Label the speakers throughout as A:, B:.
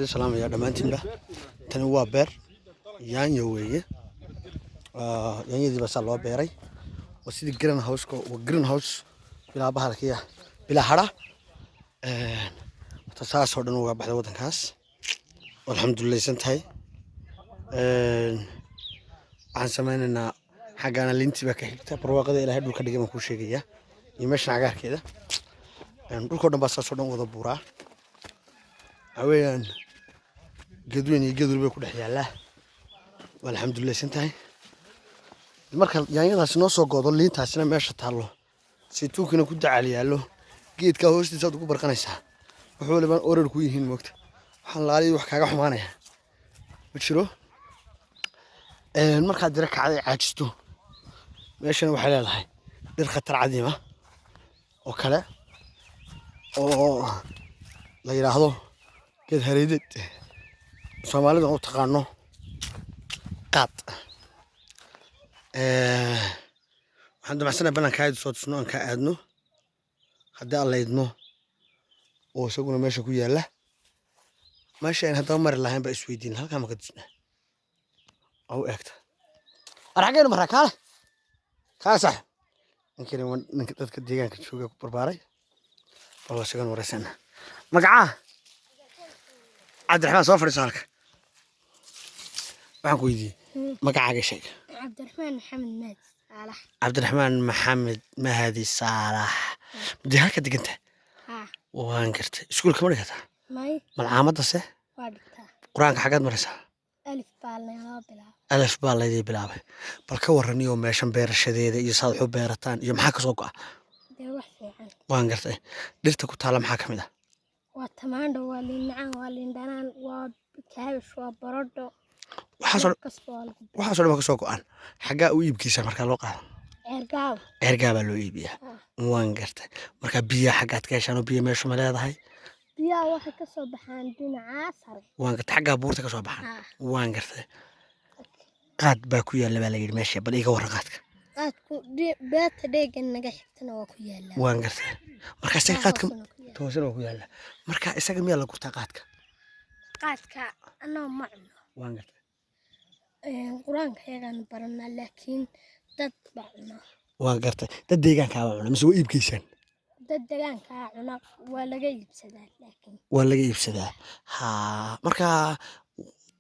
A: السلام يا دمانتين به تاني waa beer yaanyo weeye yaanyadii baa loo beeray waa sidii greenhouse bilaa bahalkiya bilaa hara taas oo dhan uga baxday wadankaas alxamdulillah santahay waxaan sameynaynaa xagana lintii baa ka xigta barwaaqada ilaahay dhulka dhigay ma ku sheegaya iyo meesha cagaarkeeda dhulka dhan baa saas oo dhan wada buuraa haween جدوين يجدوا بيكون حياله والحمد لله سنتهي marka yaanyadaas noo soo goodo liintaasina meesha taalo si tuukina ku dacaliyaa lo geedka hoostiisa aad ugu barqanaysaa wuxuu leeban orar ku yihiin moogta waxaan laaliy wax kaaga xumaanaya ma jiro marka dira kacday caajisto meeshana waxa leedahay dhir khatar cadiima oo kale oo la yiraahdo geed hareedid Soomaalida oo taqaano qaad waxaan damacsanahay balankaaydu soo tusno aan ka aadno haddii aan leydno oo isaguna meesha ku yaala meesha in haddaba mari lahayn ba isweydiin halkaa ma ka disnaa oo eegta arxageen maraa kaale sax ninka dadka deegaanka jooga ku barbaaray oo isagan wareysana magacaa Cabdiraxmaan soo fadhiiso halka waxaan ku weydiiyey magacaaga sheeg Cabdiraxmaan Maxamed Mahdi Saalax dee halka deganta waan gartay iskuulka ma dhigata malcaamadda se quraanka xagaad maraysaa alif baa laydii bilaabay bal ka warraniyo meeshan beerashadeeda iyo saad wax u beerataan iyo maxaa ka soo go'a waan gartay dhirta ku taala maxaa ka mid ah
B: وتماندا والنعام والندنان وكابش وبرودو
A: waxaasoo dhan ka soo go'an xaggaa u iibkiisa markaa loo qaado ceergaabaa loo iibiyaa waan gartay markaa biyaha xaggaad ka heshaan oo biyo meeshu ma leedahay
B: biyaha waxay ka soo baxaan dhinaca sare
A: waan gartay xaggaa buurta ka soo baxaan waan gartay qaad baa ku yaalla baa la yidhi meesha bal iga warran qaadka
B: qaadku beerta dheegan naga xigtana waa ku yaallaa
A: waan gartay markaa isaga qaadka toosana waa ku yaallaa markaa isaga miyaa la gurtaa qaadka
B: anoo ma cuno
A: waan gartay
B: quraanka yagaan baranaa laakiin dad baa cuna
A: waan gartay dad deegaankaa baa cuna mise waa iibkaysaan
B: dad deegaankaa cuna waa laga iibsadaa laakiin
A: waa laga iibsadaa markaa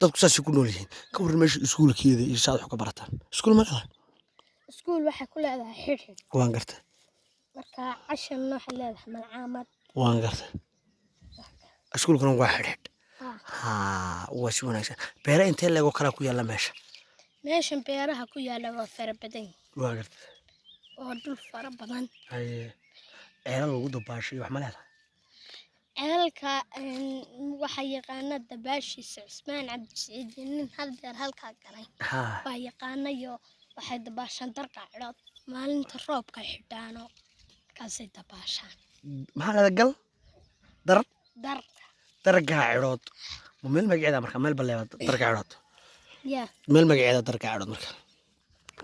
A: dadku saasay ku nool yihiin ka warran meesha iskuulkeeda iyo saad wax ka barataan iskuul ma leedahay
B: iskuul waxay ku leedahay xirxir
A: waan gartay
B: marka casharna waxay leedahay malcaamad
A: waan gartay iskuulkuna waa xidhxidh waa si wanaagsan beera intee leego kala ku yaalla
B: meeshan beeraha ku yaalla waa fara badan
A: waa gartay
B: oo dhul fara badan
A: ceelal lagu dabaashay wax ma leedahay
B: ceelka waxaa yaqaana dabaashiisa Cismaan Cabdisiciid nin haldeer halkaa galay baa yaqaanayo waxay dabaashaan darka cidhood maalinta roobka xidhaano kaasay dabaashaan
A: maxaa leedahay gal darka cidhood meel magaceeda marka meel baleeba darka cidhood meel magaceeda darka cidhood marka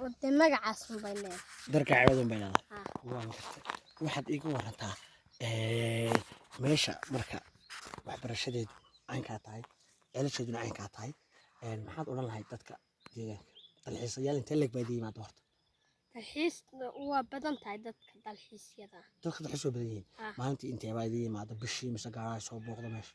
B: wada magacaas bay leedahay
A: darka cidhood bay leedahay waan gartay waxaad iiga warantaa meesha marka waxbarashadeedu caynkaa tahay ceelasheeduna caynkaa tahay maxaad odhan lahayd dadka deegaanka dalxiisayaal intee leeg baa yimaada horta
B: dalxiis waa badan tahay dadka dalxiisyada
A: dalxiis waa badan yihiin maalintii intee baa idin yimaada bishii mise gaaraha soo booqda meesha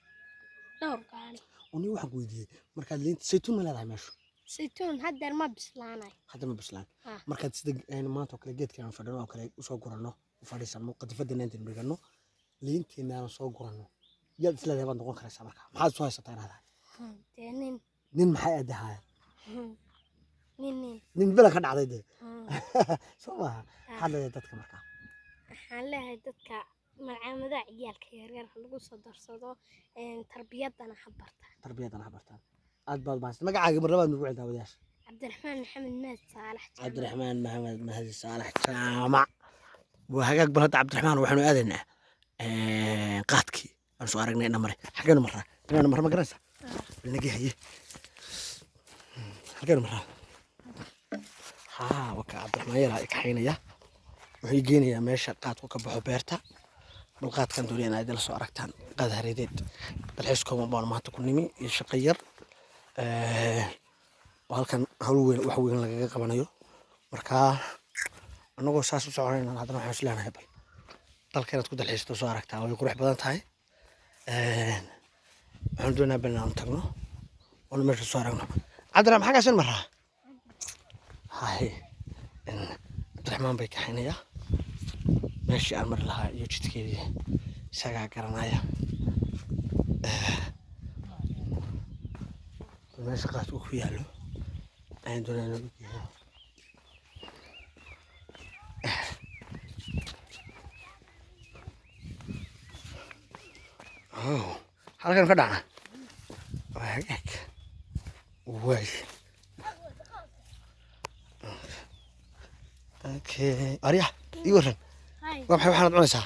B: dhowr gaari
A: uni waxaan ku weydiiyey markaad liinta saytuun ma leedahay meeshu
B: saytuun haddeer ma bislaanay
A: hadda ma bislaan markaad sida maanta oo kale geedka aan fadhino oo kale usoo guranno u fadhiisano qadifadana intaan dhigano liinteena aan soo guranno yaad isleedahay baad noqon karaysaa marka maxaad soo haysataa inaad
B: tahay
A: nin maxay adahay
B: nin
A: bela ka dhacday dee soo maaha maxaad leedahay dadka markaa
B: waxaan leeyahay dadka malcaamadaha ciyaalka yaryar lagu soo darsado tarbiyadana ha bartaan aad baad mahadsan magacaaga mar labaad nugu celtaa wadaasha Cabdiraxmaan Maxamed Mahdi Saalax
A: jaamac waa hagaag bal hadda Cabdiraxmaan waxaanu aadaynaa qaadkii aan soo aragnay inna mare xageenu maraa inaan mar ma garanaysaa nagi haye xageenu maraa waka Cabdiraxmaan yaraa ka xaynaya wuxuu geenayaa meesha qaadku ka baxo beerta بالقات كان دولين هذا السؤال ركتان قد هريدت بالحسكم بان ما تكون نمي يشقير وهالكن هلوين وحوين لقى قبنايو مركا anagoo saas u soconayna hadana waxaan isleenahay bal dalkeena ku dalxiisto soo aragtaa way qurux badan tahay waxaan doonaa banaan tagno oo meesha soo aragno cadra maxaa ka shan maraa hay Abdiraxmaan bay kaxinaya meeshii aan mar lahaa iyo jidkeedii isagaa garanaya meesha qaas uu ku yaalo ayaan doonaa halkan ka dhacna waa hagaag waay okay ariya ii waran waa maxay waxaad cunaysaa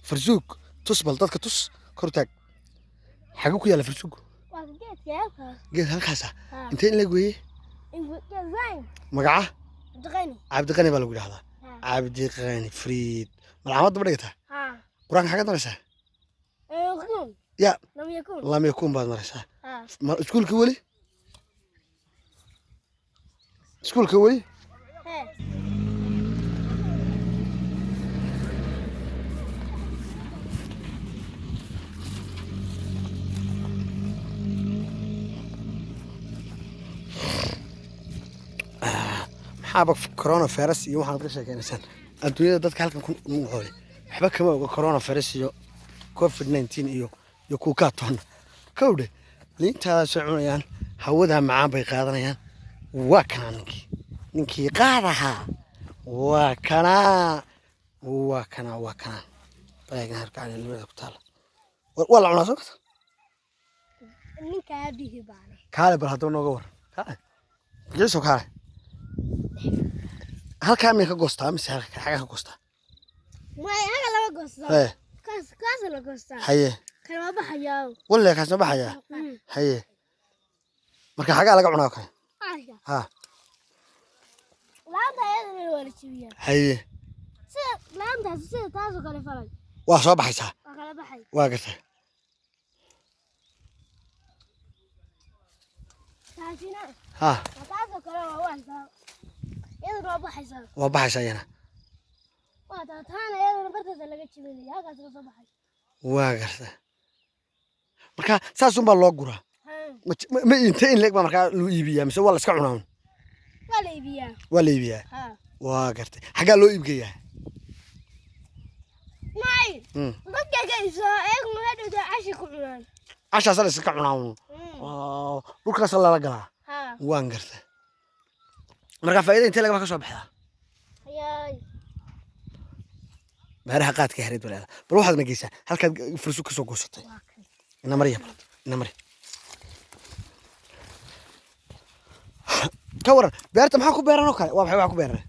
A: farsuug tus bal dadka tus kor taag xaguu ku yaala farsuug geed halkaasa intee in la gooyey magaca cabdiqani baa lagu yidhahdaa cabdiqani friid malcamad daba dhigata qur-aanka xagad maraysaa يا لم يكن بعد مرسى سكول كولي سكول كولي حابك في كورونا فيروس يوم حنا بقى كان الدنيا dadka halkan ku nool waxba kama oga corona virus iyo covid 19 iyo يكوكا تون كودة لينتا سعونيان هودا معاه بيقادنيان وكان نكي قادها وكان طيب هركع على المدة بتاعه والله عنا سكت
B: نك هذه بانه
A: كاله برهدو نوغور كاله جيسو كاله هل كامل كغوستا مسا حاجه كغوستا
B: ما هذا لا غوستا
A: ايه
B: كاس لا غوستا
A: haye
B: كان ما بحياو
A: ولا كاس ما بحيا haye marka xagaa laga cunaa kale ha
B: laanta ayada wala jibiya
A: haye
B: laanta sida taas oo kale falay
A: waa soo baxaysaa
B: waa kala baxay
A: waa gartay
B: taasina
A: ha
B: taas oo kale waa waxaa iyada waa baxaysaa
A: waa baxaysaa yana
B: waa taana iyada bartada laga jibinaya halkaas soo baxay
A: waa gartay marka saas un baa loo guraa ma inta in leeg baa markaa loo iibiyaa mise waa la iska cunaa waa la iibiyaa waa gartay xagaa loo iibgeeyaa
B: may dadka geyso eeg ma hadda ashi ku cunaan
A: ashaas la iska cunaa dhulkaas la galaa waan gartay marka faa'iido inta laga ka soo baxdaa
B: ayay
A: beeraha qaadka hareed walaal bal waxaad nageysaa halkaad fursu ka soo goosatay ina mariya ka waran beerta maxaa ku beeran oo kale waa maxay wax ku beeran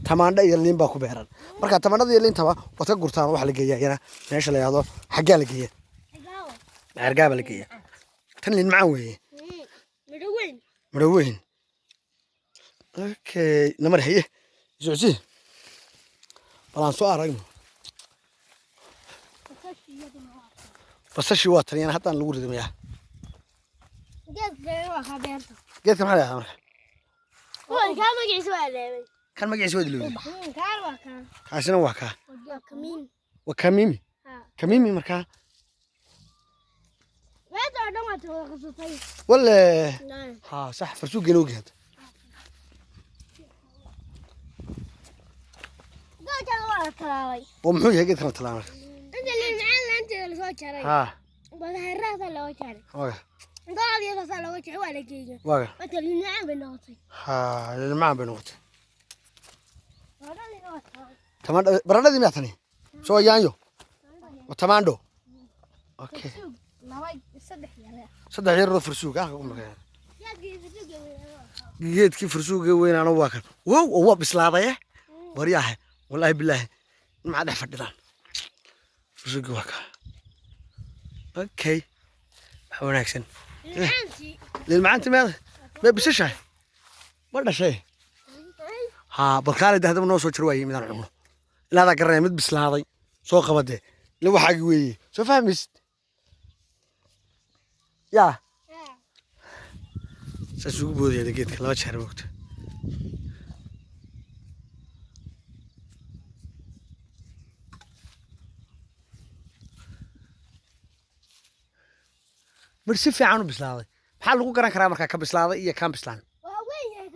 A: tamaandho iyo liin baa ku beeran marka tamaandhada iyo liintaba waad ka gurtaan wax la geeyaa yana meesha la yiraahdo xaggaa la geeyaa argaaba la geeyaa tan liin macaan weeye midhaweyn okay namar haye socsi balan soo aragno basashii waa tan haddaan lagu ridmayaa geedka maxaa leeyahay marka kan magaciisa waa leeyahay kaasina waa ka waa kamimi marka wala ha sax farsuug geloo geed ومحو يجي كم تلامر
B: أنت اللي معنا أنت اللي سوى شري
A: ها
B: بس هالراس اللي هو شري
A: واقع
B: قال يا بس اللي هو شري ولا كيجي
A: واقع
B: أنت اللي معنا بنوتي
A: ها اللي معنا بنوتي تمام برا دي مياتني شو يانيو وتماندو أوكي صدق يرو فرسوق جيت كيف فرسوق وين أنا واقع هو بسلاطة برياه والله بالله ما عاد فدان فرسوق واقع اوكي وناكسن للمعانتي ماذا بس شيء ولا شيء ها بالخالد هذا من وصل شروي من العمر لا ذا قرنا مد بسلاطي soo qabade la waxaagi weeye soo fahmaysid yaa saas ugu boodaya geedka laba jeer moogta mar si fiican u bislaaday maxaa lagu garan karaa markaa ka bislaaday iyo kaan bislaan
B: waa weyn yahay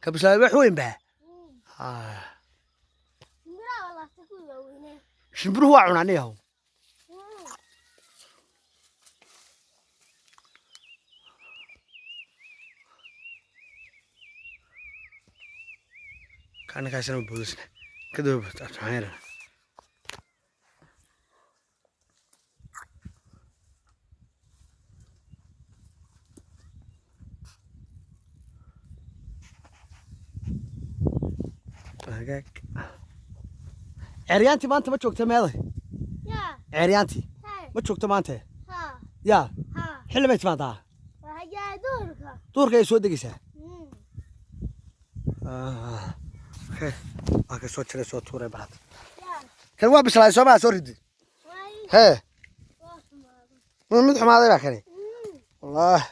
A: ka bislaaday wax weyn baa
B: miraha walaasta ku waaweynaa
A: shimbiruhu waa cunaan yahow كأنك عشان بودسنا كده بتعمل هاك عريانتي ما أنت ما تشوكت ماذا
B: يا
A: عريانتي ما تشوكت ما أنت
B: ها
A: يا
B: ها
A: حلو بيت ما ضاع
B: وهي دورك
A: دورك يسود دقيسة اوكي اوكي صوت شري صوت توري بعد كان واحد بسلا يسوي ما سوري هي من مدح ما هذا كان والله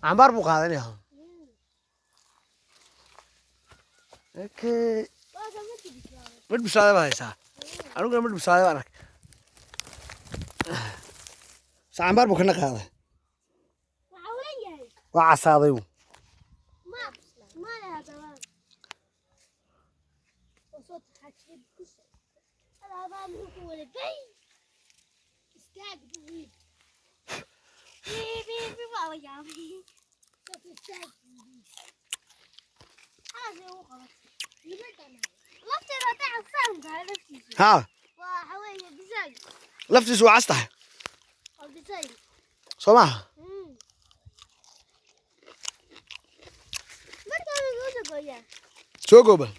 A: عمار بقى هذا يا اوكي مد بسلا ما يسا انا قلت مد بسلا انا عمار بقى هذا وعصاضيو
B: ما لها تمام وصوت حكي بكسر أنا أبغى هو اللي استاج بي بابا يا بي صوت استاج هذا هو خلاص يبدأ لفتي رتاع السهم ده لفتي
A: ها
B: وحوالي بزاج
A: لفتي سو عسته
B: أو بزاج
A: سمعها
B: ما تعمل جوزك وياه
A: شو قبل